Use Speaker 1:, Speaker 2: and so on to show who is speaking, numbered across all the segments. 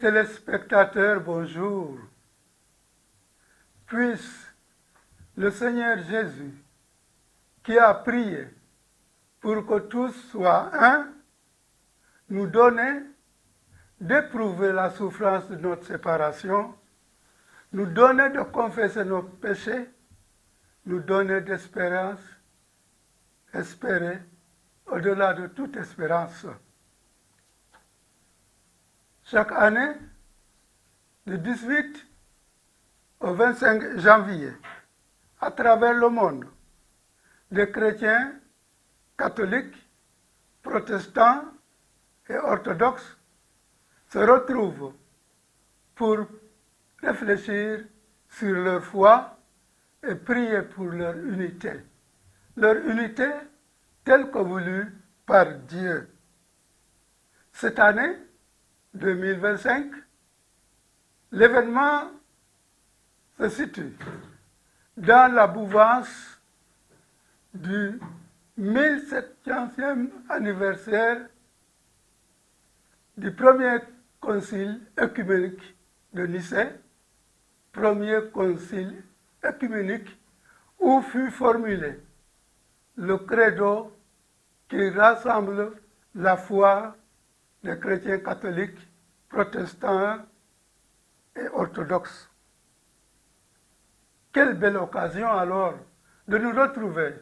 Speaker 1: téléspectateurs, bonjour. Puisse le Seigneur Jésus, qui a prié pour que tous soient un, nous donner d'éprouver la souffrance de notre séparation, nous donner de confesser nos péchés, nous donner d'espérance, espérer au-delà de toute espérance. Chaque année, du 18 au 25 janvier, à travers le monde, les chrétiens, catholiques, protestants et orthodoxes se retrouvent pour réfléchir sur leur foi et prier pour leur unité telle que voulue par Dieu. Cette année, 2025, l'événement se situe dans la mouvance du 1700e anniversaire du premier concile œcuménique de Nicée, premier concile œcuménique où fut formulé le credo qui rassemble la foi des chrétiens catholiques, protestants et orthodoxes. Quelle belle occasion alors de nous retrouver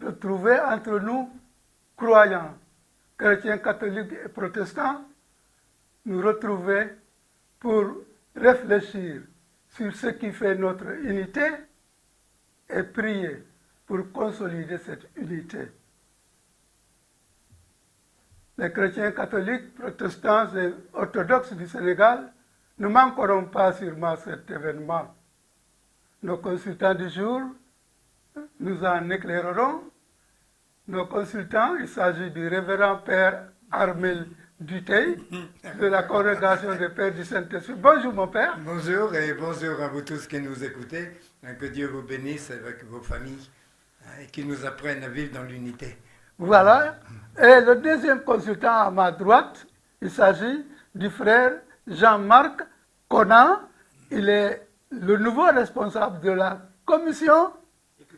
Speaker 1: entre nous, croyants, chrétiens, catholiques et protestants, nous retrouver pour réfléchir sur ce qui fait notre unité et prier pour consolider cette unité. Les chrétiens catholiques, protestants et orthodoxes du Sénégal ne manqueront pas sûrement cet événement. Nos consultants du jour nous en éclaireront. Nos consultants, il s'agit du révérend Père Armel Dutey, de la congrégation des Pères du Saint-Esprit. Bonjour mon Père.
Speaker 2: Bonjour et bonjour à vous tous qui nous écoutez. Que Dieu vous bénisse avec vos familles et qu'il nous apprenne à vivre dans l'unité.
Speaker 1: Voilà. Et le deuxième consultant à ma droite, il s'agit du frère Jean-Marc Conan. Il est le nouveau responsable de la commission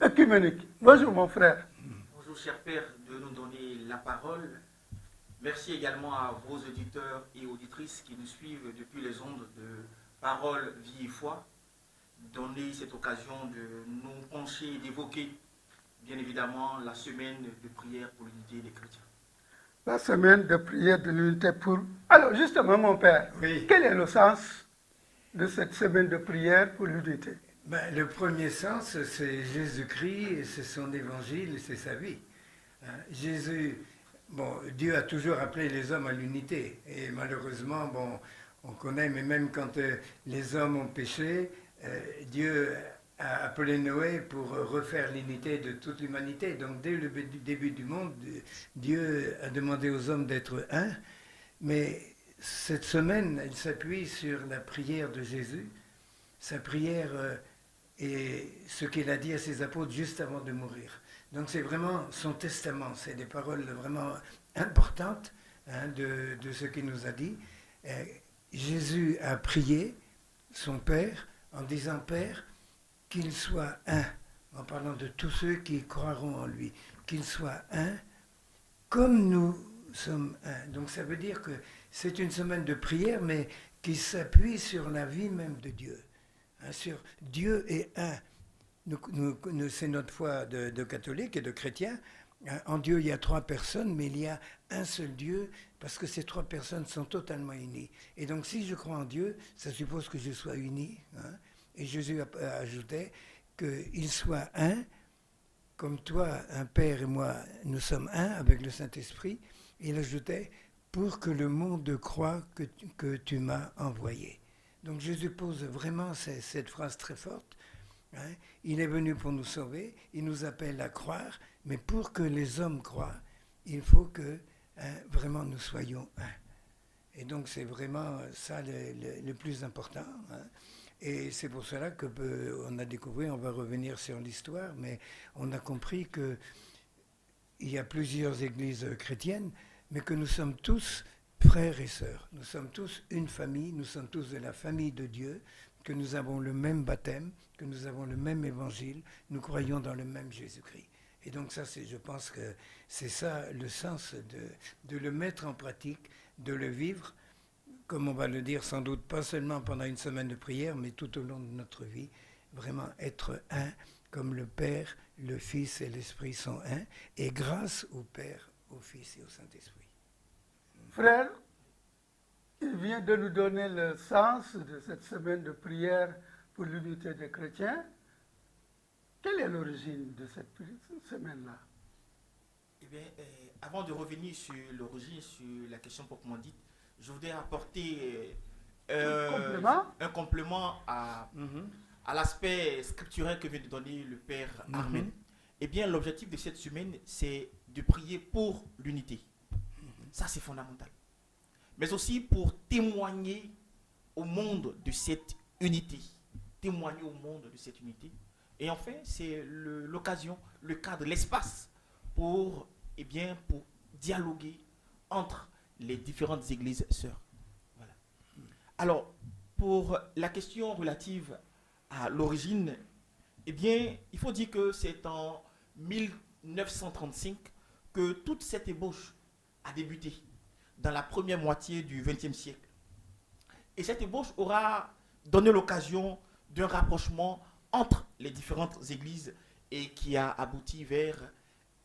Speaker 1: œcuménique. Bonjour mon frère.
Speaker 3: Bonjour cher Père, de nous donner la parole. Merci également à vos auditeurs et auditrices qui nous suivent depuis les ondes de Parole, Vie et Foi. Donner cette occasion de nous pencher et d'évoquer bien évidemment la semaine de prière pour l'unité des chrétiens.
Speaker 1: La semaine de prière de l'unité pour... Alors justement mon Père,
Speaker 2: oui.
Speaker 1: Quel est le sens de cette semaine de prière pour l'unité?
Speaker 2: Le premier sens, c'est Jésus-Christ, et c'est son évangile, et c'est sa vie. Jésus, Dieu a toujours appelé les hommes à l'unité. Et malheureusement, on connaît, mais même quand les hommes ont péché, Dieu a appelé Noé pour refaire l'unité de toute l'humanité. Donc dès le début du monde, Dieu a demandé aux hommes d'être un. Mais cette semaine, elle s'appuie sur la prière de Jésus, sa prière et ce qu'il a dit à ses apôtres juste avant de mourir. Donc c'est vraiment son testament, c'est des paroles vraiment importantes de ce qu'il nous a dit. Jésus a prié son Père en disant « Père, qu'il soit un », en parlant de tous ceux qui croiront en lui, qu'il soit un comme nous sommes un. Donc ça veut dire que c'est une semaine de prière, mais qui s'appuie sur la vie même de Dieu. Sur Dieu est un. C'est notre foi de catholiques et de chrétiens. En Dieu, il y a trois personnes, mais il y a un seul Dieu, parce que ces trois personnes sont totalement unies. Et donc, si je crois en Dieu, ça suppose que je sois uni. Et Jésus a ajouté qu'il soit un, comme toi, un Père et moi, nous sommes un avec le Saint-Esprit. Il ajoutait, pour que le monde croie que tu m'as envoyé. Donc Jésus pose vraiment cette phrase très forte. Il est venu pour nous sauver, il nous appelle à croire, mais pour que les hommes croient, il faut que vraiment nous soyons un. Et donc c'est vraiment ça le plus important. Et c'est pour cela qu'on a découvert, on va revenir sur l'histoire, mais on a compris qu'il y a plusieurs églises chrétiennes, mais que nous sommes tous frères et sœurs. Nous sommes tous une famille, nous sommes tous de la famille de Dieu, que nous avons le même baptême, que nous avons le même évangile, nous croyons dans le même Jésus-Christ. Et donc ça, je pense que c'est ça le sens de le mettre en pratique, de le vivre, comme on va le dire sans doute, pas seulement pendant une semaine de prière, mais tout au long de notre vie, vraiment être un, comme le Père, le Fils et l'Esprit sont un, et grâce au Père, au Fils et au Saint-Esprit.
Speaker 1: Frère, il vient de nous donner le sens de cette semaine de prière pour l'unité des chrétiens. Quelle est l'origine de cette semaine-là?
Speaker 3: Eh bien, avant de revenir sur l'origine, sur la question proprement dite, je voudrais apporter un complément à l'aspect scripturel que vient de donner le Père Armen. Eh bien, l'objectif de cette semaine, c'est de prier pour l'unité. Ça, c'est fondamental. Mais aussi pour témoigner au monde de cette unité. Témoigner au monde de cette unité. Et enfin, c'est l'occasion, le cadre, l'espace pour dialoguer entre les différentes églises sœurs. Voilà. Alors, pour la question relative à l'origine, eh bien, il faut dire que c'est en 1935 que toute cette ébauche a débuté dans la première moitié du XXe siècle. Et cette ébauche aura donné l'occasion d'un rapprochement entre les différentes églises et qui a abouti vers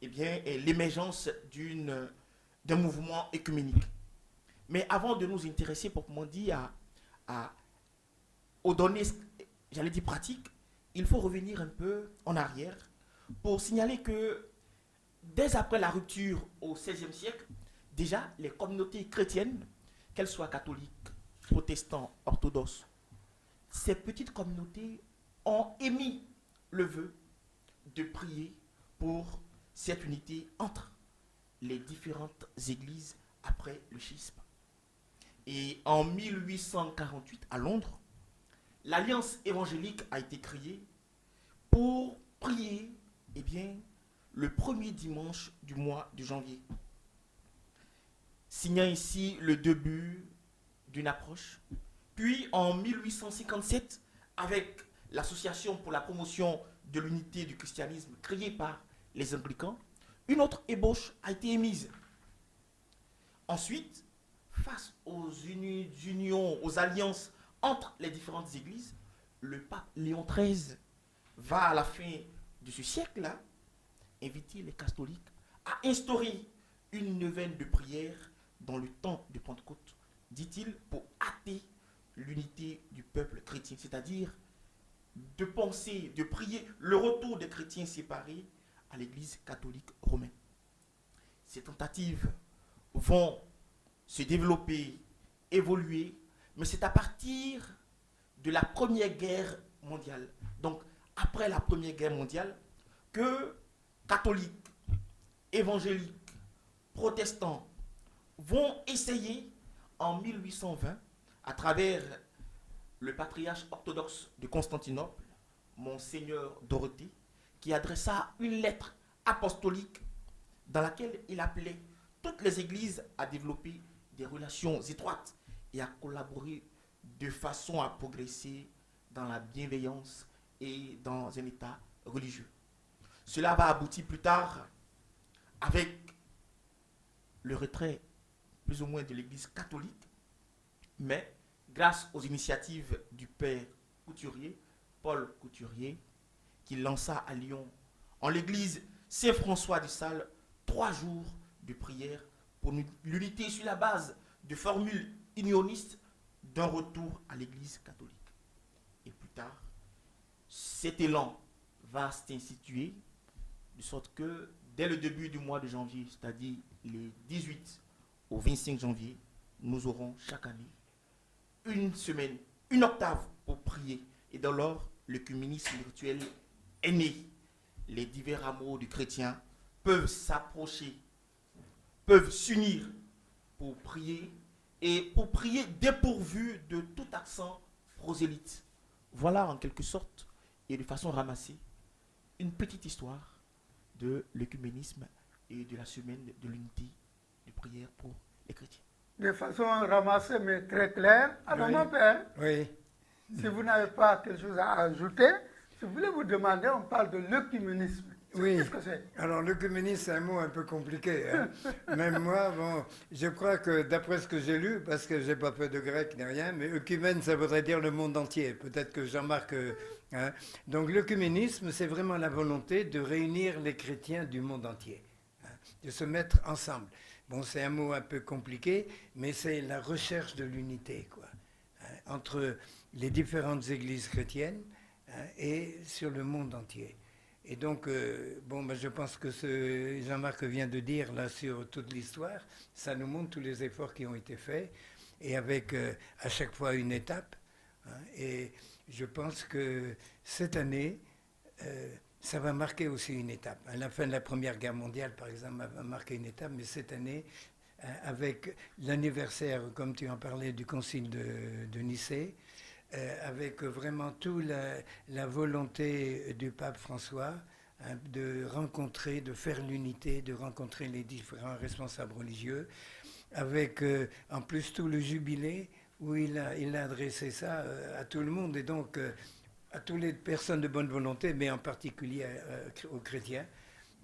Speaker 3: l'émergence d'un mouvement œcuménique. Mais avant de nous intéresser proprement dit aux données, j'allais dire pratiques, il faut revenir un peu en arrière pour signaler que dès après la rupture au XVIe siècle, déjà les communautés chrétiennes, qu'elles soient catholiques, protestants, orthodoxes, ces petites communautés ont émis le vœu de prier pour cette unité entre les différentes églises après le schisme. Et en 1848, à Londres, l'Alliance évangélique a été créée pour prier le premier dimanche du mois de janvier, signant ici le début d'une approche. Puis en 1857, avec l'Association pour la promotion de l'unité du christianisme créée par les anglicans, une autre ébauche a été émise. Ensuite, face aux unions, aux alliances entre les différentes églises, le pape Léon XIII va à la fin de ce siècle-là inviter les catholiques à instaurer une neuvaine de prière dans le temps de Pentecôte, dit-il, pour hâter l'unité du peuple chrétien, c'est-à-dire de penser, de prier le retour des chrétiens séparés à l'église catholique romaine. Ces tentatives vont se développer, évoluer, mais c'est à partir de la Première Guerre mondiale, donc après la Première Guerre mondiale, que catholiques, évangéliques, protestants vont essayer en 1820, à travers le patriarche orthodoxe de Constantinople, Monseigneur Dorothée, qui adressa une lettre apostolique dans laquelle il appelait toutes les églises à développer des relations étroites et à collaborer de façon à progresser dans la bienveillance et dans un état religieux. Cela va aboutir plus tard avec le retrait plus ou moins de l'église catholique, mais grâce aux initiatives du père Couturier, Paul Couturier, qui lança à Lyon, en l'église Saint-François de Sales, 3 jours de prière pour l'unité sur la base de formules unionistes d'un retour à l'église catholique. Et plus tard, cet élan va s'instituer de sorte que dès le début du mois de janvier, c'est-à-dire les 18 au 25 janvier, nous aurons chaque année une semaine, une octave pour prier. Et dès lors, l'œcuménisme spirituel est né. Les divers rameaux du chrétien peuvent s'approcher, peuvent s'unir pour prier, et pour prier dépourvu de tout accent prosélyte. Voilà en quelque sorte, et de façon ramassée, une petite histoire de l'œcuménisme et de la semaine de l'unité de prière pour les chrétiens.
Speaker 1: de façon ramassée mais très claire. Alors
Speaker 2: Oui.
Speaker 1: mon père,
Speaker 2: Oui.
Speaker 1: si vous n'avez pas quelque chose à ajouter, je voulais vous demander, on parle de l'œcuménisme.
Speaker 2: Oui.
Speaker 1: Qu'est-ce que c'est?
Speaker 2: Alors, l'œcuménisme, c'est un mot un peu compliqué. Hein. Même moi, bon, je crois que d'après ce que j'ai lu, parce que j'ai pas fait de grec ni rien, mais œcumène, ça voudrait dire le monde entier. Peut-être que Jean-Marc. Hein. Donc, l'œcuménisme, c'est vraiment la volonté de réunir les chrétiens du monde entier, hein, de se mettre ensemble. Bon, c'est un mot un peu compliqué, mais c'est la recherche de l'unité, quoi, hein, entre les différentes églises chrétiennes, hein, et sur le monde entier. Et donc, bon, ben, je pense que ce que Jean-Marc vient de dire là sur toute l'histoire, ça nous montre tous les efforts qui ont été faits, et avec à chaque fois une étape. Hein, et je pense que cette année, ça va marquer aussi une étape. À la fin de la Première Guerre mondiale, par exemple, va marquer une étape, mais cette année, avec l'anniversaire, comme tu en parlais, du Concile de Nicée, avec vraiment toute la volonté du pape François, hein, de rencontrer, de faire l'unité, de rencontrer les différents responsables religieux, avec en plus tout le jubilé où il a adressé ça à tout le monde et donc à toutes les personnes de bonne volonté, mais en particulier aux chrétiens.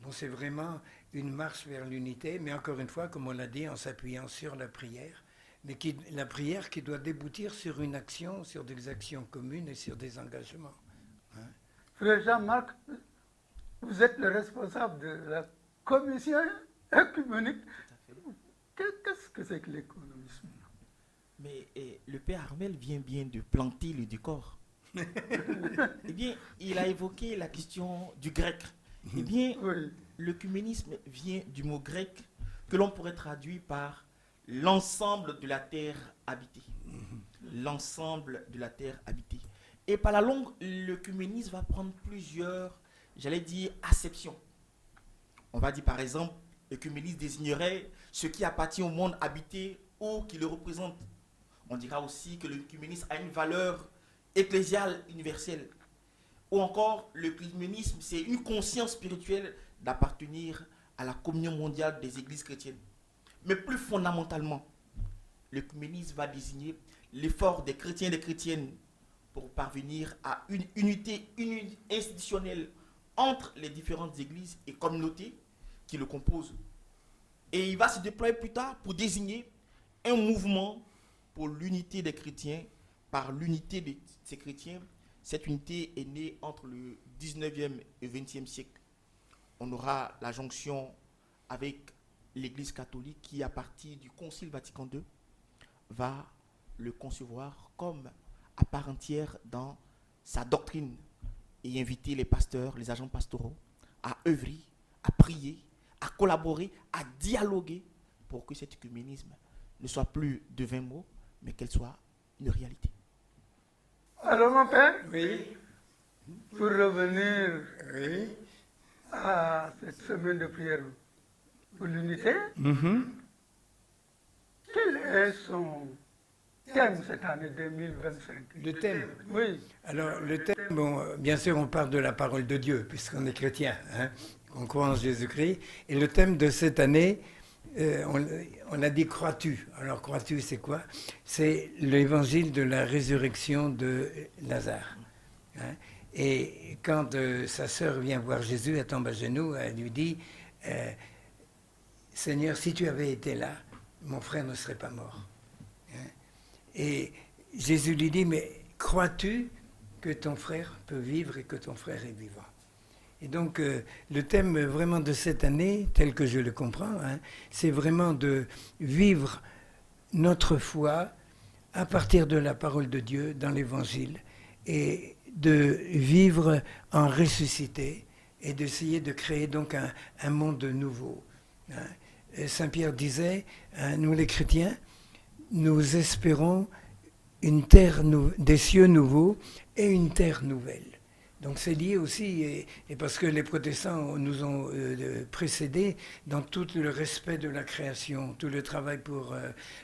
Speaker 2: Bon, c'est vraiment une marche vers l'unité, mais encore une fois, comme on l'a dit, en s'appuyant sur la prière, mais la prière qui doit déboutir sur une action, sur des actions communes et sur des engagements. Hein.
Speaker 1: Frère Jean-Marc, vous êtes le responsable de la commission œcuménique. Qu'est-ce que c'est que l'économisme?
Speaker 4: Mais le père Armel vient bien de planter le décor. Eh bien, il a évoqué la question du grec. Eh bien,
Speaker 1: Oui.
Speaker 4: l'œcuménisme vient du mot grec que l'on pourrait traduire par l'ensemble de la terre habitée. L'ensemble de la terre habitée. Et par la longue, l'œcuménisme va prendre plusieurs, j'allais dire, acceptions. On va dire par exemple, l'œcuménisme désignerait ce qui appartient au monde habité ou qui le représente. On dira aussi que l'œcuménisme a une valeur ecclésiale universelle. Ou encore, l'œcuménisme, c'est une conscience spirituelle d'appartenir à la communion mondiale des églises chrétiennes. Mais plus fondamentalement, l'œcuménisme va désigner l'effort des chrétiens et des chrétiennes pour parvenir à une unité institutionnelle entre les différentes églises et communautés qui le composent. Et il va se déployer plus tard pour désigner un mouvement pour l'unité des chrétiens par l'unité de ces chrétiens. Cette unité est née entre le 19e et 20e siècle. On aura la jonction avec l'Église catholique qui, à partir du Concile Vatican II, va le concevoir comme à part entière dans sa doctrine et inviter les pasteurs, les agents pastoraux à œuvrer, à prier, à collaborer, à dialoguer pour que cet œcuménisme ne soit plus de 20 mots, mais qu'elle soit une réalité.
Speaker 1: Alors mon père,
Speaker 2: Oui,
Speaker 1: pour revenir
Speaker 2: oui.
Speaker 1: à cette semaine de prière pour l'unité, quel est son thème cette année 2025?
Speaker 2: Le thème.
Speaker 1: Oui.
Speaker 2: Alors, le thème, bon, bien sûr, on parle de la parole de Dieu, puisqu'on est chrétien, hein, on croit en Jésus-Christ. Et le thème de cette année, on a dit crois-tu. Alors, crois-tu, c'est quoi? C'est l'évangile de la résurrection de Lazare. Hein. Et quand sa sœur vient voir Jésus, elle tombe à genoux, elle lui dit Seigneur, si tu avais été là, mon frère ne serait pas mort. Hein. Et Jésus lui dit, mais crois-tu que ton frère peut vivre et que ton frère est vivant? Et donc, le thème vraiment de cette année, tel que je le comprends, hein, c'est vraiment de vivre notre foi à partir de la parole de Dieu dans l'Évangile et de vivre en ressuscité et d'essayer de créer donc un monde nouveau. Hein. Saint Pierre disait, hein, nous les chrétiens, nous espérons une terre des cieux nouveaux et une terre nouvelle. Donc c'est lié aussi, et parce que les protestants nous ont précédés dans tout le respect de la création, tout le travail pour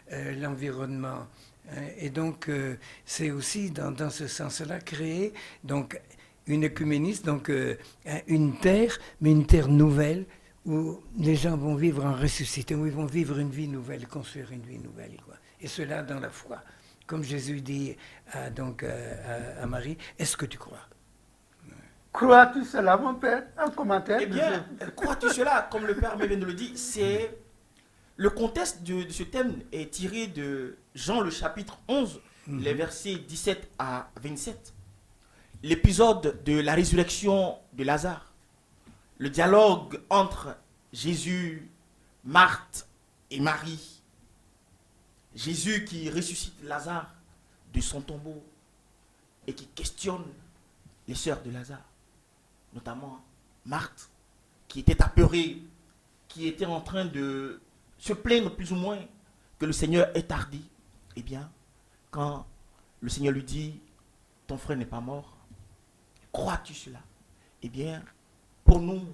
Speaker 2: l'environnement. Hein, et donc c'est aussi dans ce sens-là créer donc une œcuménisme, donc une terre, mais une terre nouvelle,
Speaker 5: où les gens vont vivre en ressuscité, où ils vont vivre une vie nouvelle, construire une vie nouvelle, quoi. Et cela dans la foi. Comme Jésus dit à Marie, est-ce que tu crois?
Speaker 1: Crois-tu cela, mon père? Un commentaire.
Speaker 4: Eh bien, crois-tu cela, comme le Père vient de le dire, c'est le contexte de ce thème est tiré de Jean le chapitre 11, les versets 17 à 27. L'épisode de la résurrection de Lazare. Le dialogue entre Jésus, Marthe et Marie. Jésus qui ressuscite Lazare de son tombeau et qui questionne les sœurs de Lazare, notamment Marthe, qui était apeurée, qui était en train de se plaindre plus ou moins que le Seigneur est tardi. Eh bien, quand le Seigneur lui dit, ton frère n'est pas mort, crois-tu cela? Eh bien, pour nous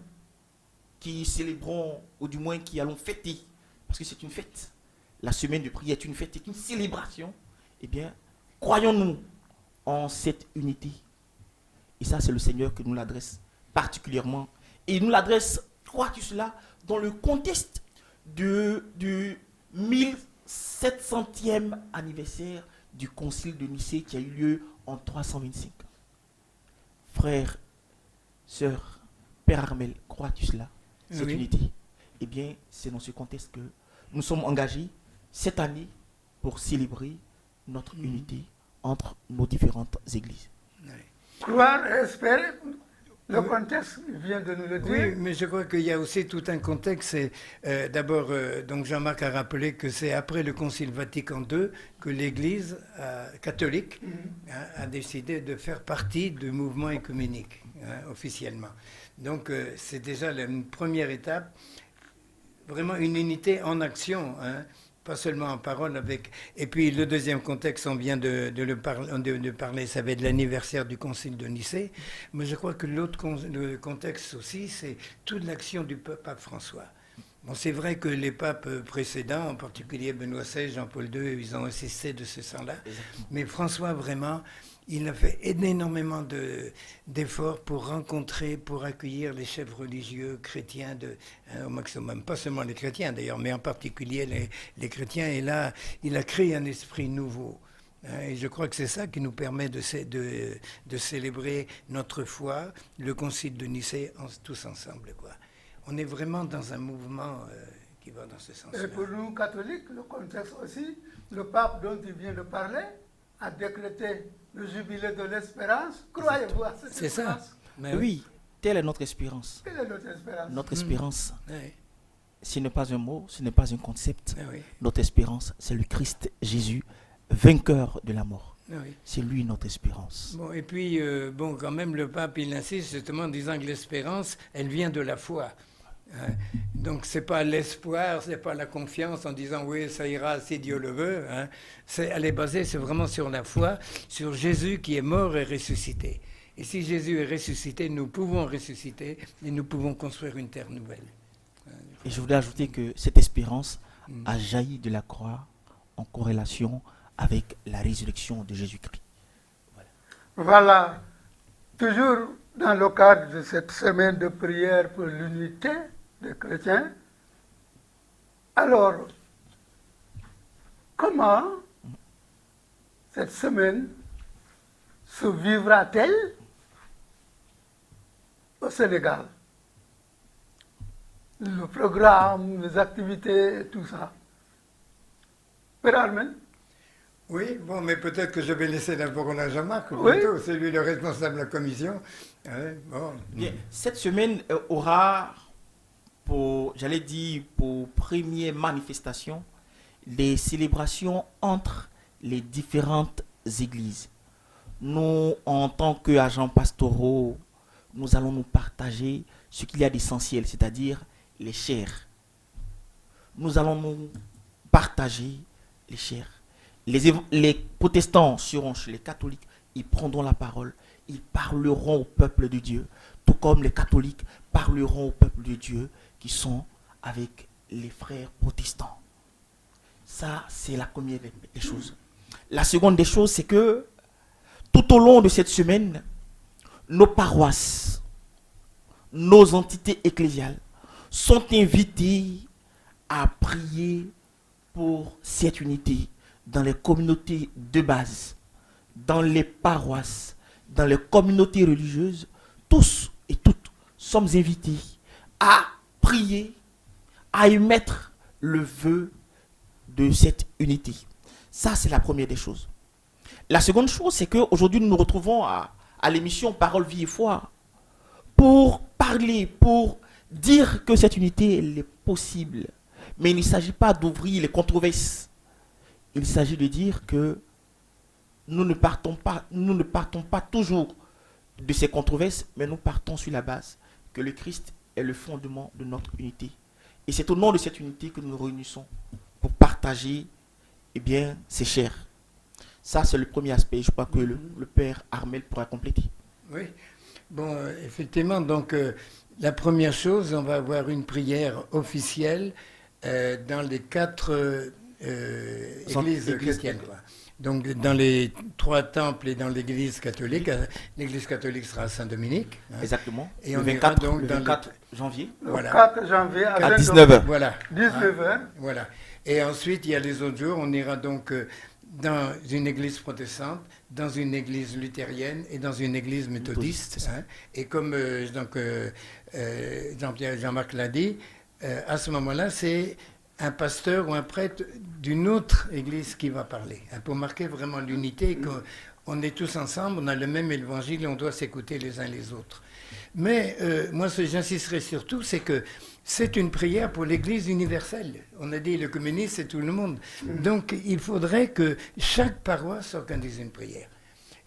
Speaker 4: qui célébrons, ou du moins qui allons fêter, parce que c'est une fête, la semaine de prière est une fête, c'est une célébration, eh bien, croyons-nous en cette unité. Et ça, c'est le Seigneur qui nous l'adresse particulièrement. Et il nous l'adresse, crois-tu cela, dans le contexte du 1700e anniversaire du concile de Nicée qui a eu lieu en 325. Frères, sœurs, Père Armel, crois-tu cela, cette unité? Eh bien, c'est dans ce contexte que nous sommes engagés cette année pour célébrer notre unité entre nos différentes églises.
Speaker 1: Croire et espérer, le contexte vient de nous le dire.
Speaker 5: Oui, mais je crois qu'il y a aussi tout un contexte. D'abord, donc Jean-Marc a rappelé que c'est après le Concile Vatican II que l'Église catholique a décidé de faire partie du mouvement œcuménique, officiellement. Donc, c'est déjà une première étape, vraiment une unité en action, pas seulement en parole. Et puis le deuxième contexte, on vient de parler, ça va être l'anniversaire du Concile de Nicée. Mais je crois que le contexte aussi, c'est toute l'action du pape François. Bon, c'est vrai que les papes précédents, en particulier Benoît XVI, Jean-Paul II, ils ont insisté de ce sens-là. Mais François, vraiment, il a fait énormément d'efforts pour rencontrer, pour accueillir les chefs religieux chrétiens au maximum. Pas seulement les chrétiens d'ailleurs, mais en particulier les chrétiens. Et là, il a créé un esprit nouveau. Et je crois que c'est ça qui nous permet de célébrer notre foi, le Concile de Nicée, tous ensemble, quoi. On est vraiment dans un mouvement qui va dans ce sens-là.
Speaker 1: Et pour nous, catholiques, le contexte aussi, le pape dont il vient de parler a décrété le jubilé de l'espérance. Croyez-vous à cette espérance?
Speaker 5: C'est ça. Mais
Speaker 4: oui, telle est notre espérance.
Speaker 1: Quelle est notre espérance?
Speaker 4: Notre espérance,
Speaker 5: oui.
Speaker 4: ce n'est pas un mot, ce n'est pas un concept.
Speaker 5: Oui.
Speaker 4: Notre espérance, c'est le Christ Jésus, vainqueur de la mort.
Speaker 5: Oui.
Speaker 4: C'est lui notre espérance.
Speaker 5: Bon, et puis, quand même, le pape, il insiste justement en disant que l'espérance, elle vient de la foi. Donc, c'est pas l'espoir, c'est pas la confiance en disant oui, ça ira si Dieu le veut. Elle est basée, c'est vraiment sur la foi, sur Jésus qui est mort et ressuscité. Et si Jésus est ressuscité, nous pouvons ressusciter et nous pouvons construire une terre nouvelle.
Speaker 4: Et je voudrais ajouter que cette espérance a jailli de la croix en corrélation avec la résurrection de Jésus-Christ.
Speaker 1: Voilà. Toujours dans le cadre de cette semaine de prière pour l'unité des chrétiens. Alors, comment cette semaine se vivra-t-elle au Sénégal? Le programme, les activités, tout ça. Père Armel?
Speaker 5: Oui, bon, mais peut-être que je vais laisser la parole à Jean-Marc,
Speaker 1: Oui.
Speaker 5: plutôt, c'est lui le responsable de la commission. Bon.
Speaker 4: Bien, cette semaine aura pour première manifestation, les célébrations entre les différentes églises. Nous, en tant qu'agents pastoraux, nous allons nous partager ce qu'il y a d'essentiel, c'est-à-dire les chairs. Nous allons nous partager les chairs. Les protestants seront chez les catholiques, ils prendront la parole, ils parleront au peuple de Dieu, tout comme les catholiques parleront au peuple de Dieu qui sont avec les frères protestants. Ça, c'est la première des choses. La seconde des choses, c'est que tout au long de cette semaine, nos paroisses, nos entités ecclésiales sont invités à prier pour cette unité dans les communautés de base, dans les paroisses, dans les communautés religieuses. Tous et toutes sommes invités à prier, à émettre le vœu de cette unité. Ça, c'est la première des choses. La seconde chose, c'est qu'aujourd'hui, nous nous retrouvons à l'émission Parole, Vie et Foi pour parler, pour dire que cette unité, elle est possible. Mais il ne s'agit pas d'ouvrir les controverses. Il s'agit de dire que nous ne partons pas toujours de ces controverses, mais nous partons sur la base que le Christ est le fondement de notre unité. Et c'est au nom de cette unité que nous nous réunissons pour partager ces chairs. Ça, c'est le premier aspect. Je crois que le Père Armel pourra compléter.
Speaker 5: Oui. Bon, effectivement, donc la première chose, on va avoir une prière officielle dans les 4 églises chrétiennes. Donc dans les 3 temples et dans l'église catholique. L'église catholique sera à Saint-Dominique.
Speaker 4: Hein. Exactement.
Speaker 5: Et
Speaker 4: le
Speaker 5: on
Speaker 4: 24,
Speaker 5: ira donc
Speaker 4: le
Speaker 5: dans
Speaker 4: 24 janvier.
Speaker 1: Voilà. Le 4 janvier
Speaker 4: à 19h.
Speaker 5: Voilà.
Speaker 1: 19h.
Speaker 5: Voilà. Et ensuite, il y a les autres jours, on ira donc dans une église protestante, dans une église luthérienne et dans une église méthodiste. Hein. Et comme Jean-Marc l'a dit, à ce moment-là, c'est un pasteur ou un prêtre d'une autre église qui va parler, hein, pour marquer vraiment l'unité, qu'on est tous ensemble, on a le même évangile et on doit s'écouter les uns les autres. Mais moi, ce que j'insisterai surtout, c'est que c'est une prière pour l'Église universelle. On a dit le communisme, c'est tout le monde. Donc, il faudrait que chaque paroisse organise une prière.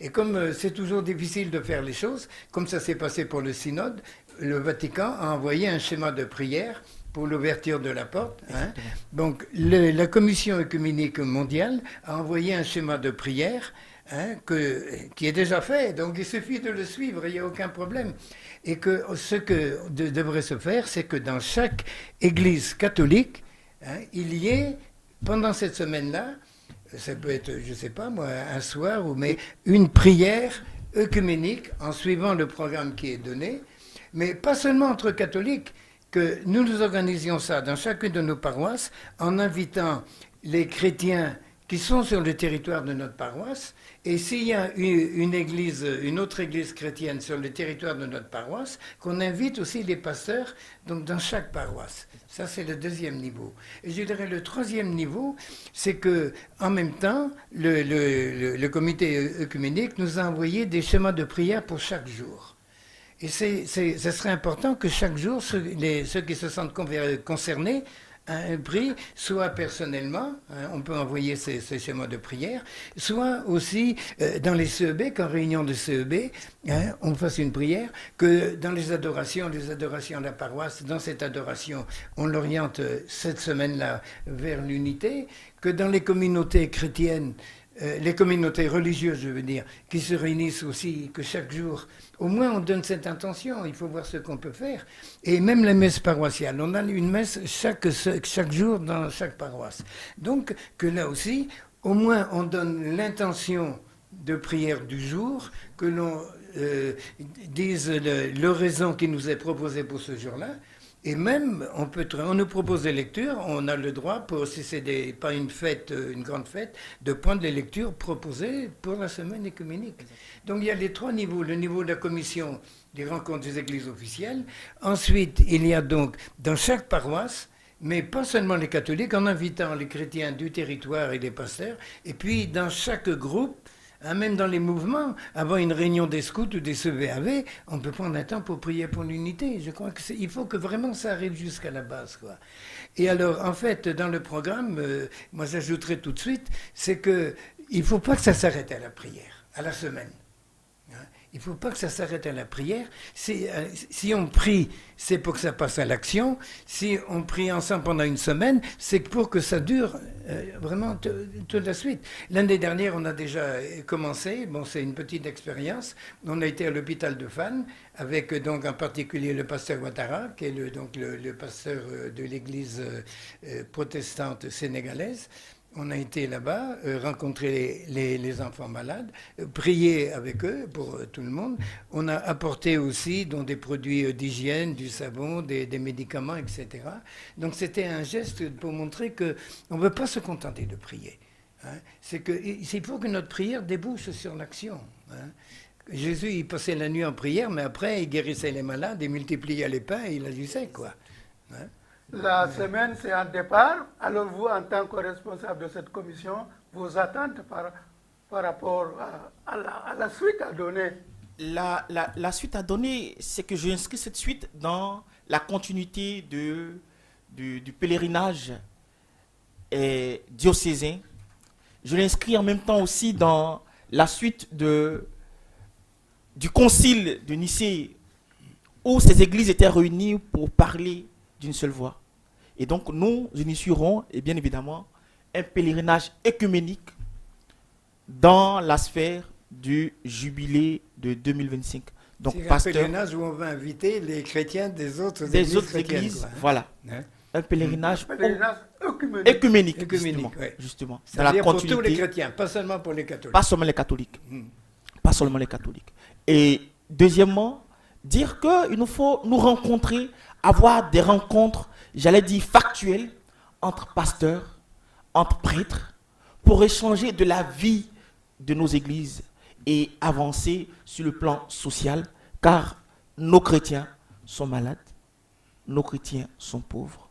Speaker 5: Et comme c'est toujours difficile de faire les choses, comme ça s'est passé pour le synode, le Vatican a envoyé un schéma de prière pour l'ouverture de la porte. Hein. Donc, la Commission œcuménique mondiale a envoyé un schéma de prière qui est déjà fait. Donc, il suffit de le suivre, il n'y a aucun problème. Et que ce que devrait se faire, c'est que dans chaque église catholique, il y ait, pendant cette semaine-là, ça peut être, je ne sais pas moi, un soir, mais une prière œcuménique en suivant le programme qui est donné, mais pas seulement entre catholiques, que nous organisions ça dans chacune de nos paroisses en invitant les chrétiens qui sont sur le territoire de notre paroisse, et s'il y a une autre église chrétienne sur le territoire de notre paroisse, qu'on invite aussi les pasteurs donc dans chaque paroisse. Ça, c'est le deuxième niveau. Et je dirais le troisième niveau, c'est que en même temps, le comité œcuménique nous a envoyé des schémas de prière pour chaque jour. Et ce serait important que chaque jour, ceux qui se sentent concernés, un prix, soit personnellement, on peut envoyer ces schémas de prière, soit aussi dans les CEB, qu'en réunion de CEB, on fasse une prière, que dans les adorations de la paroisse, dans cette adoration, on l'oriente cette semaine-là vers l'unité, que dans les communautés chrétiennes, les communautés religieuses, je veux dire, qui se réunissent aussi, que chaque jour, au moins on donne cette intention, il faut voir ce qu'on peut faire. Et même la messe paroissiale, on a une messe chaque jour dans chaque paroisse. Donc que là aussi, au moins on donne l'intention de prière du jour, que l'on dise l'oraison qui nous est proposée pour ce jour-là. Et même, on nous propose des lectures, on a le droit, si c'est pas une fête, une grande fête, de prendre les lectures proposées pour la semaine œcuménique. Donc il y a les 3 niveaux. Le niveau de la commission des rencontres des églises officielles. Ensuite, il y a donc dans chaque paroisse, mais pas seulement les catholiques, en invitant les chrétiens du territoire et les pasteurs. Et puis dans chaque groupe, même dans les mouvements, avant une réunion des scouts ou des CVAV, on peut prendre un temps pour prier pour l'unité. Je crois qu'il faut que vraiment ça arrive jusqu'à la base, quoi. Et alors, en fait, dans le programme, moi j'ajouterai tout de suite, c'est qu'il ne faut pas que ça s'arrête à la prière, à la semaine. Il ne faut pas que ça s'arrête à la prière. Si on prie, c'est pour que ça passe à l'action. Si on prie ensemble pendant une semaine, c'est pour que ça dure vraiment toute la suite. L'année dernière, on a déjà commencé. Bon, c'est une petite expérience. On a été à l'hôpital de Fannes avec donc en particulier le pasteur Ouattara, qui est le pasteur de l'église protestante sénégalaise. On a été là-bas, rencontrer les enfants malades, prier avec eux pour tout le monde. On a apporté aussi des produits d'hygiène, du savon, des médicaments, etc. Donc c'était un geste pour montrer qu'on ne veut pas se contenter de prier. Hein. Il faut que notre prière débouche sur l'action. Hein. Jésus, il passait la nuit en prière, mais après, il guérissait les malades, il multipliait les pains et il agissait, quoi. Hein.
Speaker 1: La semaine, c'est un départ. Alors vous, en tant que responsable de cette commission, vos attentes par rapport à la suite à donner?
Speaker 4: La suite à donner, c'est que j'inscris cette suite dans la continuité du pèlerinage diocésain. Je l'inscris en même temps aussi dans la suite du concile de Nicée, où ces églises étaient réunies pour parler d'une seule voix. Et donc nous initierons, et bien évidemment, un pèlerinage œcuménique dans la sphère du jubilé de 2025. Donc,
Speaker 5: c'est un pèlerinage où on va inviter les chrétiens des autres
Speaker 4: églises,
Speaker 5: quoi, hein.
Speaker 4: voilà.
Speaker 5: Hein?
Speaker 1: Un
Speaker 4: Un
Speaker 1: pèlerinage
Speaker 4: œcuménique,
Speaker 5: Œcuménique,
Speaker 4: justement.
Speaker 5: Dans la continuité. Pour tous les chrétiens, pas seulement pour les catholiques.
Speaker 4: Pas seulement les catholiques. Pas seulement les catholiques. Et deuxièmement, dire qu'il nous faut nous rencontrer, avoir des rencontres, j'allais dire factuelles, entre pasteurs, entre prêtres, pour échanger de la vie de nos églises et avancer sur le plan social, car nos chrétiens sont malades, nos chrétiens sont pauvres,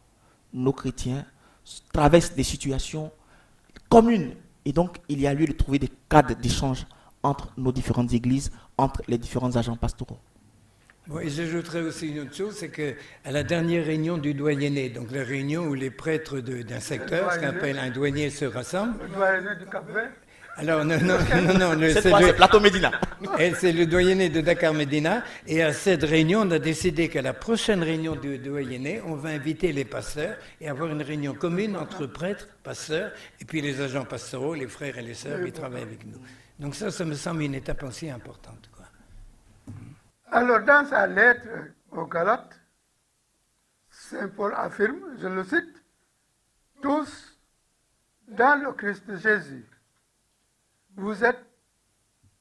Speaker 4: nos chrétiens traversent des situations communes. Et donc, il y a lieu de trouver des cadres d'échange entre nos différentes églises, entre les différents agents pastoraux.
Speaker 5: Bon, et j'ajouterais aussi une autre chose, c'est qu'à la dernière réunion du doyenné, donc la réunion où les prêtres d'un secteur, ce qu'on appelle un douanier, se rassemblent.
Speaker 1: Le doyenné du Cap-Vert.
Speaker 5: Alors, non,
Speaker 4: Cette fois, c'est Plateau Médina.
Speaker 5: C'est le doyenné de Dakar Médina. Et à cette réunion, on a décidé qu'à la prochaine réunion du doyenné, on va inviter les pasteurs et avoir une réunion commune entre prêtres, pasteurs, et puis les agents pastoraux, les frères et les sœurs qui travaillent avec nous. Donc ça me semble une étape aussi importante, quoi.
Speaker 1: Alors, dans sa lettre aux Galates, Saint Paul affirme, je le cite, « Tous, dans le Christ Jésus, vous êtes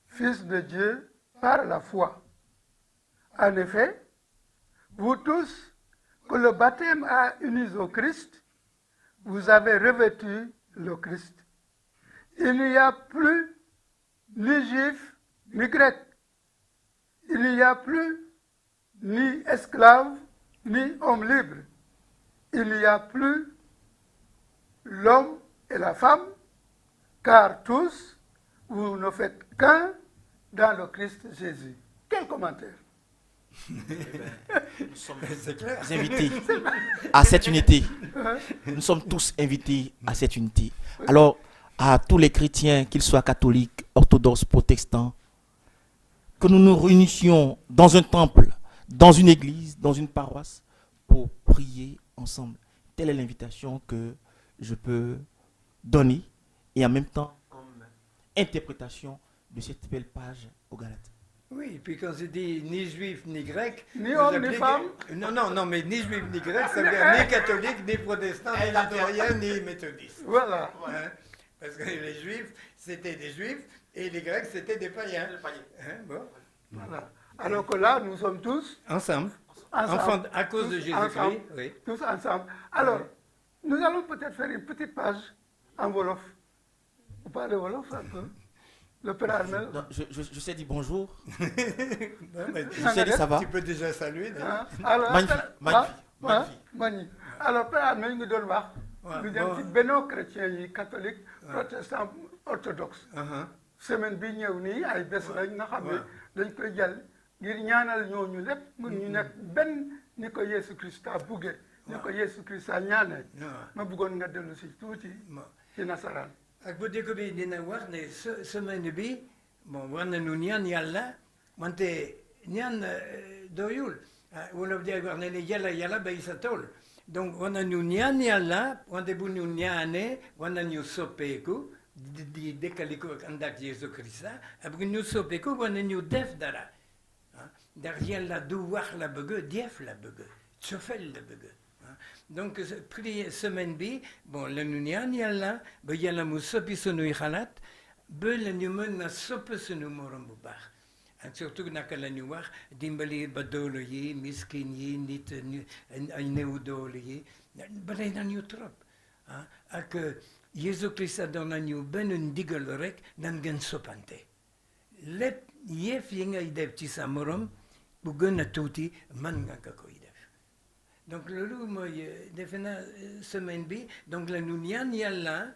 Speaker 1: fils de Dieu par la foi. En effet, vous tous, que le baptême a unis au Christ, vous avez revêtu le Christ. Il n'y a plus ni juif, ni grec. Il n'y a plus ni esclave, ni homme libre. Il n'y a plus l'homme et la femme, car tous, vous ne faites qu'un dans le Christ Jésus. » Quel commentaire?
Speaker 4: Nous sommes invités à cette unité. Nous sommes tous invités à cette unité. Alors, à tous les chrétiens, qu'ils soient catholiques, orthodoxes, protestants, que nous nous réunissions dans un temple, dans une église, dans une paroisse, pour prier ensemble. Telle est l'invitation que je peux donner et en même temps comme interprétation de cette belle page aux Galates.
Speaker 5: Oui, et puis quand je dis ni juif ni grec...
Speaker 1: Ni homme ni femme.
Speaker 5: Non, mais ni juif ni grec, ça veut dire ni catholique, ni protestant, ni luthérien, ni méthodiste.
Speaker 1: Voilà.
Speaker 5: Hein? Parce que les juifs, c'était des juifs, et les grecs, c'était des païens. Hein? Bon.
Speaker 1: Voilà. Alors que là, nous sommes tous
Speaker 5: ensemble. Enfants, à cause de Jésus-Christ. Oui.
Speaker 1: Tous ensemble. Alors, nous allons peut-être faire une petite page en Wolof. Vous parlez Wolof un peu? Le Père Armel.
Speaker 4: Je sais dire bonjour.
Speaker 5: Non, mais
Speaker 4: je sais dire ça va.
Speaker 5: Tu peux déjà saluer.
Speaker 1: Alors,
Speaker 4: magnifique.
Speaker 1: Alors, Père Armel nous donne wax. Nous dem ci benno chrétien yi catholique, protestant, orthodoxe. Semaine bi ñëw nii ay bés lañ nga xam ne dañ koy jël ngir ñaanal ñooñu lépp mun ñu nekk benn ni ko Yeesu Krista bugge ni ko Yeesu Krista ñaane. Ma bëggoon nga dellu si tuuti ci nasaraan.
Speaker 5: Ak bu dégg bi dina wax ne semaine bi bon war nañu ñaan yàlla wante ñaan doyul wolof di wax ne yàlla bay sa tool donc war nañu ñaan yàlla wante bu ñu ñaanee war nañu soppeeku di dëkkaliko ak ànd ak Yeesu Krista ak bu ñu soppeeku war nañu def dara ndax yàlla du wax la bëgg def la bëgg cofeel la bëgg donc prier semaine bi bon la ñu ñaan yàlla ba yàlla mu soppi sunuy xalaat ba la ñu mën a soppi sunu morom bu baax ak surtout naka la ñu wax dimbali ba doole yi miskin yi nit ay néew doole yi bare nañu trop ah ak Jésus Christ doon nañu benn ndigal rek nan ngeen soppante lépp yëf yi ngay def ci sa morom bu gën a tuuti mën nga ko koy def donc loolu mooy defe naa semaine bi donc la ñu ñaan yàlla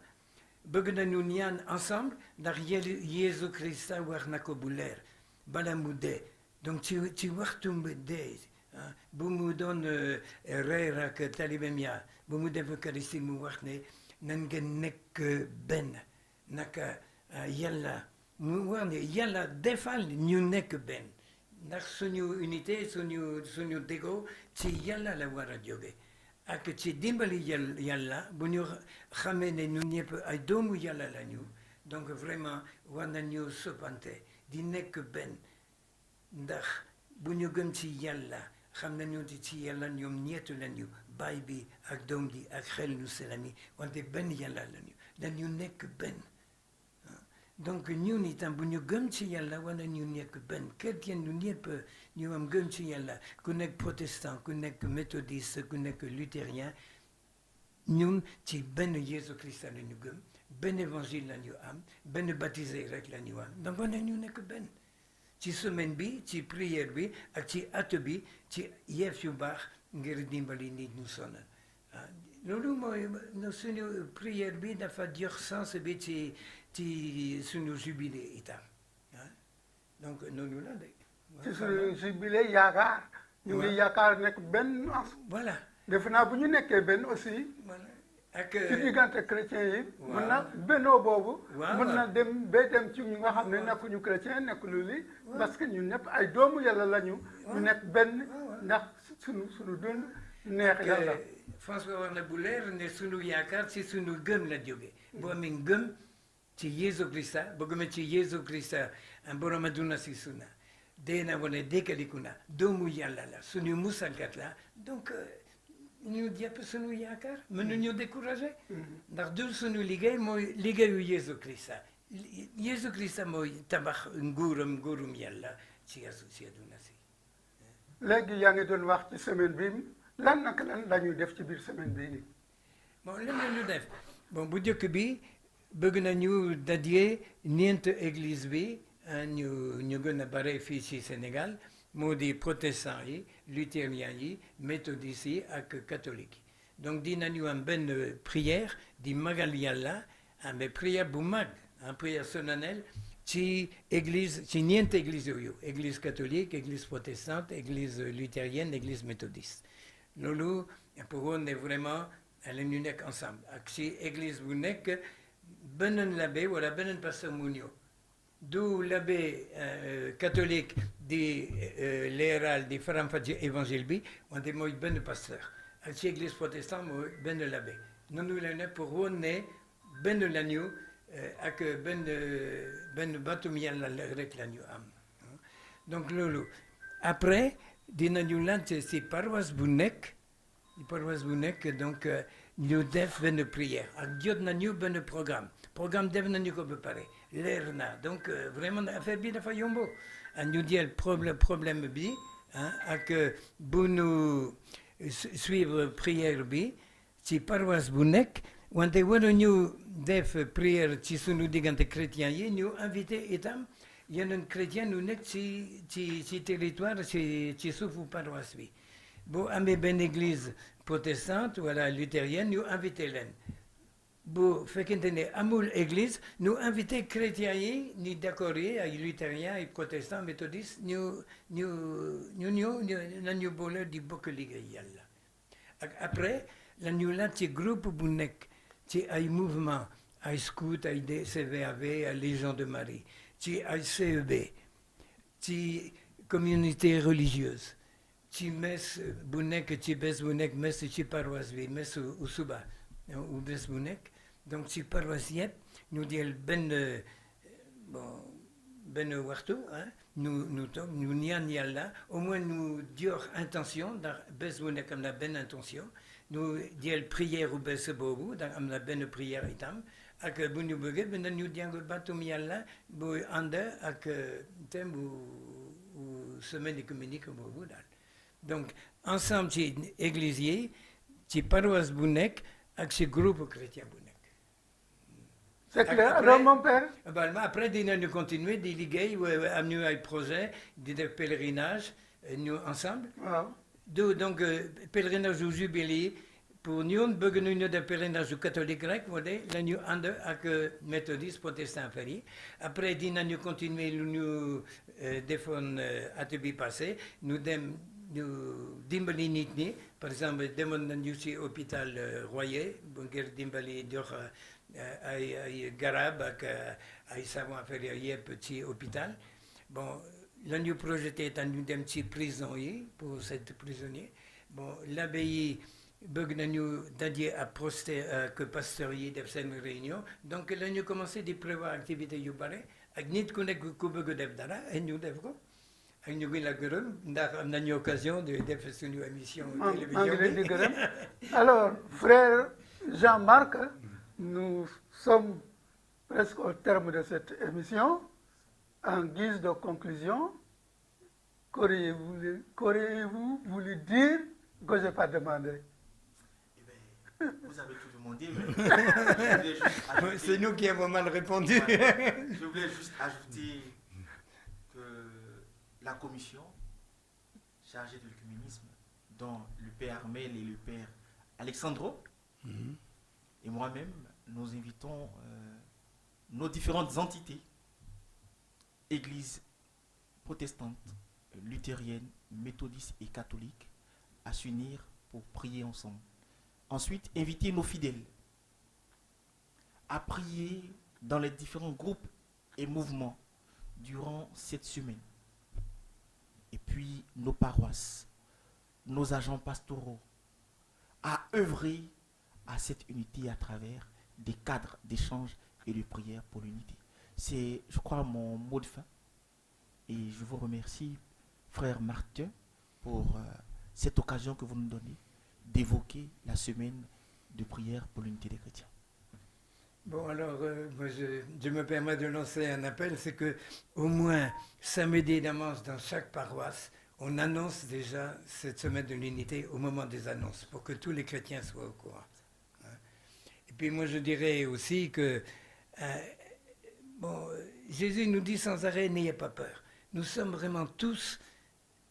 Speaker 5: bëgg nañu ñaan ensemble ndax Jésus Christ wax na ko bu leer bala mu dee donc ci waxtu mu dee bu mu doon reer ak talibem ya bu mu def Eucharistie mu wax ne nan ngeen nekk benn naka yàlla mu wax ne yàlla defal ñu nekk benn ndax suñu unité suñu déggoo ci yàlla la war a jóge ak ci dimbali yàlla bu ñu xamee ne ñun ñëpp ay doomu yàlla lañu donc vraiment war nañu soppante di nekk benn ndax bu ñu gëm ci yàlla xam nañu ci yàlla ñoom ñeetu lañu baay bi ak doom bi ak xel nu selami wante benn yàlla lañu dañu nekk benn donc ñun itam bu ñu gëm ci yàlla war nañu nekk benn chrétien ñu ñëpp ñu am gëm ci yàlla ku nekk protestant ku nekk méthodiste ku nekk luthérien ñun ci benn Jésus Christ la ñu gëm benn évangile la ñu am benn baptisé rek la ñu am donc war nañu nekk benn ci semaine bi ci prière bi ak ci at bi ci yëf yu baax ngir dimbali nit ñu sonal loolu mooy suñu prière bi dafa jox sens bi ci suñu jubilé itam donc noonu la de.
Speaker 1: ci suñu jubilé yaakaar. ñu ngi yaakaar nekk benn.
Speaker 5: voilà
Speaker 1: defe naa bu ñu nekkee benn aussi.
Speaker 5: voilà ak
Speaker 1: ci diggante chrétien yi. mën na bennoo boobu. mën na dem ba dem ci ñu nga xam ne nekkuñu chrétien nekkuñu li parce que ñun ñëpp ay doomu yàlla lañu. ñu nekk benn ndax suñu dund neex yàlla.
Speaker 5: François wax na bu leer ne sunu yaakaar ci sunu gëm la jóge boo amee ngëm ci Yesu Krista boo gëmee ci Yesu Krista borom aduna si suna dee na wane dékkaliku na doomu yàlla la sunu musalkat la donc ñu jàpp sunu yaakaar mënuñu découragé ndax du sunu liggéey mooy liggéeyu Yesu Krista Yesu Krista mooy tabax nguurum yàlla ci aduna si.
Speaker 1: léegi yaa ngi doon wax ci semaine bi lan la ñuy def ci biir semaine bii nii.
Speaker 5: bon lan la ñu def bon bu njëkk bi bëgg nañu dajee ñeent église bi ñu gën a bare fii ci Sénégal moo di protestant yi luthérien yi méthodiste yi ak catholique yi donc dinañu am benn prière di magal yàlla mais prière bu mag prière solennelle ci église ci ñeent église yooyu église catholique église protestante église luthérienne église méthodiste loolu pour woon ne vraiment la ñu nekk ensemble ak ci église bu nekk beneen l'abbé wala beneen pasteur mu ñëw du l'abbé catholique di leeral di faram-fàcce évangile bi wante mooy benn pasteur ak ci église protestante mooy benn l'abbé noonu la ne pour woon ne benn la ñu ak benn batum yàlla rek la ñu am donc loolu après dinañu lancé ci paroisse bu nekk donc ñu def benn prière ak jot nañu benn programme def nañu ko ba pare leer na donc vraiment affaire bi dafa yombo ñu jël problème bi ak bu nu suivre prière bi ci paroisse bu nekk wante waruñu def prière ci sunu diggante chrétien yi ñu invité itam yeneen chrétien ñu nekk ci territoire ci suufu paroisse bi boo amee benn église protestante wala luthérienne ñu invité leen bu fekkente ne amul église ñu invité chrétiens yi ni d'accord yi ay luthériens ay protestants méthodistes nañu boole di bokk liggéey yàlla ak après la ñu laaj ci groupe bu nekk ci ay mouvement ay scout ay CVAV ay Légion de Marie ci ay CEB ci communauté religieuse ci messe bu nekk ci bés bu nekk messe ci paroisse bi messe u suba u bés bu nekk donc ci paroisse yëpp ñu jël benn waxtu ñu toog ñu ñaan yàlla au moins ñu jox intention ndax bés bu nekk am na benn intention ñu jël prière bu bees boobu da am na benn prière itam ak bu ñu bëggee mën nañu jàng baatum yàlla bu ànd ak thème bu semaine œcuménique boobu daal donc ensemble ci église yi ci paroisse bu nekk ak ci groupe chrétien bu nekk.
Speaker 1: C'est clair. Alors, mon père?
Speaker 5: Après dinañu continuer di liggéey am ñu ay projet di def pèlerinage ñu ensemble.
Speaker 1: Waaw.
Speaker 5: Donc pèlerinage au jubilé pour ñun bëgg nañu def pèlerinage catholique rek moo de la ñu ànd ak méthodiste protestant affaire yi après dinañu continuer lu ñu defoon at bi passé ñu dem ñu dimbali nit ñi par exemple demoon nañu ci hôpital Royer bu ngir dimbali jox ay garab ak ay savon affaire yooyu yëpp ci hôpital bon la ñu projeté tan ñu dem ci prison yi pour cette prisonnier bon l'abbé yi bëgg nañu daje ak pasteur yi def seen réunion donc la ñu commencé di prévoir activité yu bare ak nit ku nekk ku bëgg def dara et ñu def ko ak ñu ngi la gërëm ndax am nañu occasion de def suñu émission télévision.
Speaker 1: Alors frère Jean-Marc, nous sommes presque au terme de cette émission. En guise de conclusion, qu'auriez-vous voulu dire que je n'ai pas demandé?
Speaker 3: Vous avez tout demandé, mais
Speaker 5: c'est nous qui avons mal répondu.
Speaker 3: Je voulais juste ajouter que la commission chargée de l'œcuménisme, dont le père Armel et le père Alexandro, et moi-même, nous invitons nos différentes entités, églises protestantes, luthériennes, méthodistes et catholiques, à s'unir pour prier ensemble. Ensuite, inviter nos fidèles à prier dans les différents groupes et mouvements durant cette semaine. Et puis, nos paroisses, nos agents pastoraux, à œuvrer à cette unité à travers des cadres d'échange et de prière pour l'unité. C'est, je crois, mon mot de fin. Et je vous remercie, frère Martin, pour cette occasion que vous nous donnez d'évoquer la semaine de prière pour l'unité des chrétiens.
Speaker 5: Bon, alors, moi, je me permets de lancer un appel, c'est que au moins samedi d'avance dans chaque paroisse, on annonce déjà cette semaine de l'unité au moment des annonces, pour que tous les chrétiens soient au courant. Et puis moi, je dirais aussi que Jésus nous dit sans arrêt, n'ayez pas peur. Nous sommes vraiment tous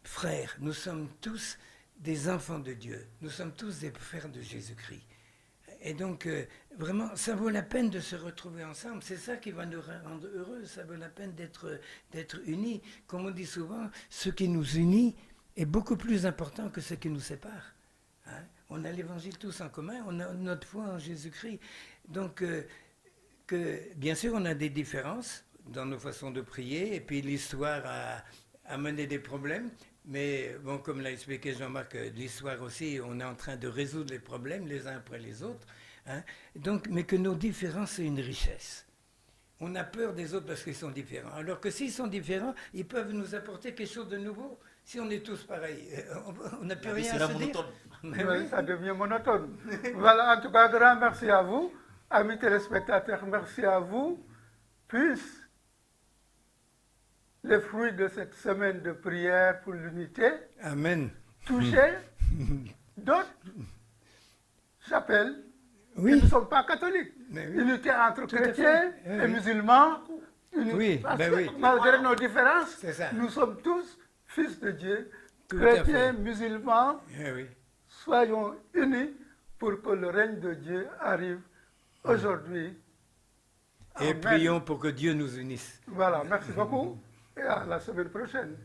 Speaker 5: frères, nous sommes tous des enfants de Dieu, nous sommes tous des frères de Jésus-Christ. Et donc, vraiment, ça vaut la peine de se retrouver ensemble. C'est ça qui va nous rendre heureux. Ça vaut la peine d'être unis. Comme on dit souvent, ce qui nous unit est beaucoup plus important que ce qui nous sépare. Hein? On a l'évangile tous en commun, on a notre foi en Jésus-Christ. Donc, bien sûr, on a des différences dans nos façons de prier, et puis l'histoire a amené des problèmes. Mais bon, comme l'a expliqué Jean-Marc, l'histoire aussi, on est en train de résoudre les problèmes les uns après les autres. Hein. Donc, mais que nos différences, c'est une richesse. On a peur des autres parce qu'ils sont différents. Alors que s'ils sont différents, ils peuvent nous apporter quelque chose de nouveau. Si on est tous pareils, on n'a plus rien à se dire.
Speaker 1: Oui, ça devient monotone. Voilà, en tout cas, grand merci à vous. Amis téléspectateurs, merci à vous. Puisse les fruits de cette semaine de prière pour l'unité.
Speaker 5: Amen.
Speaker 1: Toucher d'autres chapelles qui
Speaker 5: Oui.
Speaker 1: ne sont pas catholiques.
Speaker 5: Mais oui.
Speaker 1: Unité entre
Speaker 5: Tout à
Speaker 1: chrétiens
Speaker 5: fait.
Speaker 1: et musulmans.
Speaker 5: Oui,
Speaker 1: Parce
Speaker 5: ben
Speaker 1: que
Speaker 5: oui.
Speaker 1: malgré nos différences,
Speaker 5: C'est ça.
Speaker 1: nous sommes tous fils de Dieu,
Speaker 5: Tout à
Speaker 1: chrétiens,
Speaker 5: fait.
Speaker 1: musulmans.
Speaker 5: Eh oui.
Speaker 1: Soyons unis pour que le règne de Dieu arrive aujourd'hui.
Speaker 5: Et
Speaker 1: Amen.
Speaker 5: prions pour que Dieu nous unisse.
Speaker 1: Voilà, merci beaucoup et à la semaine prochaine.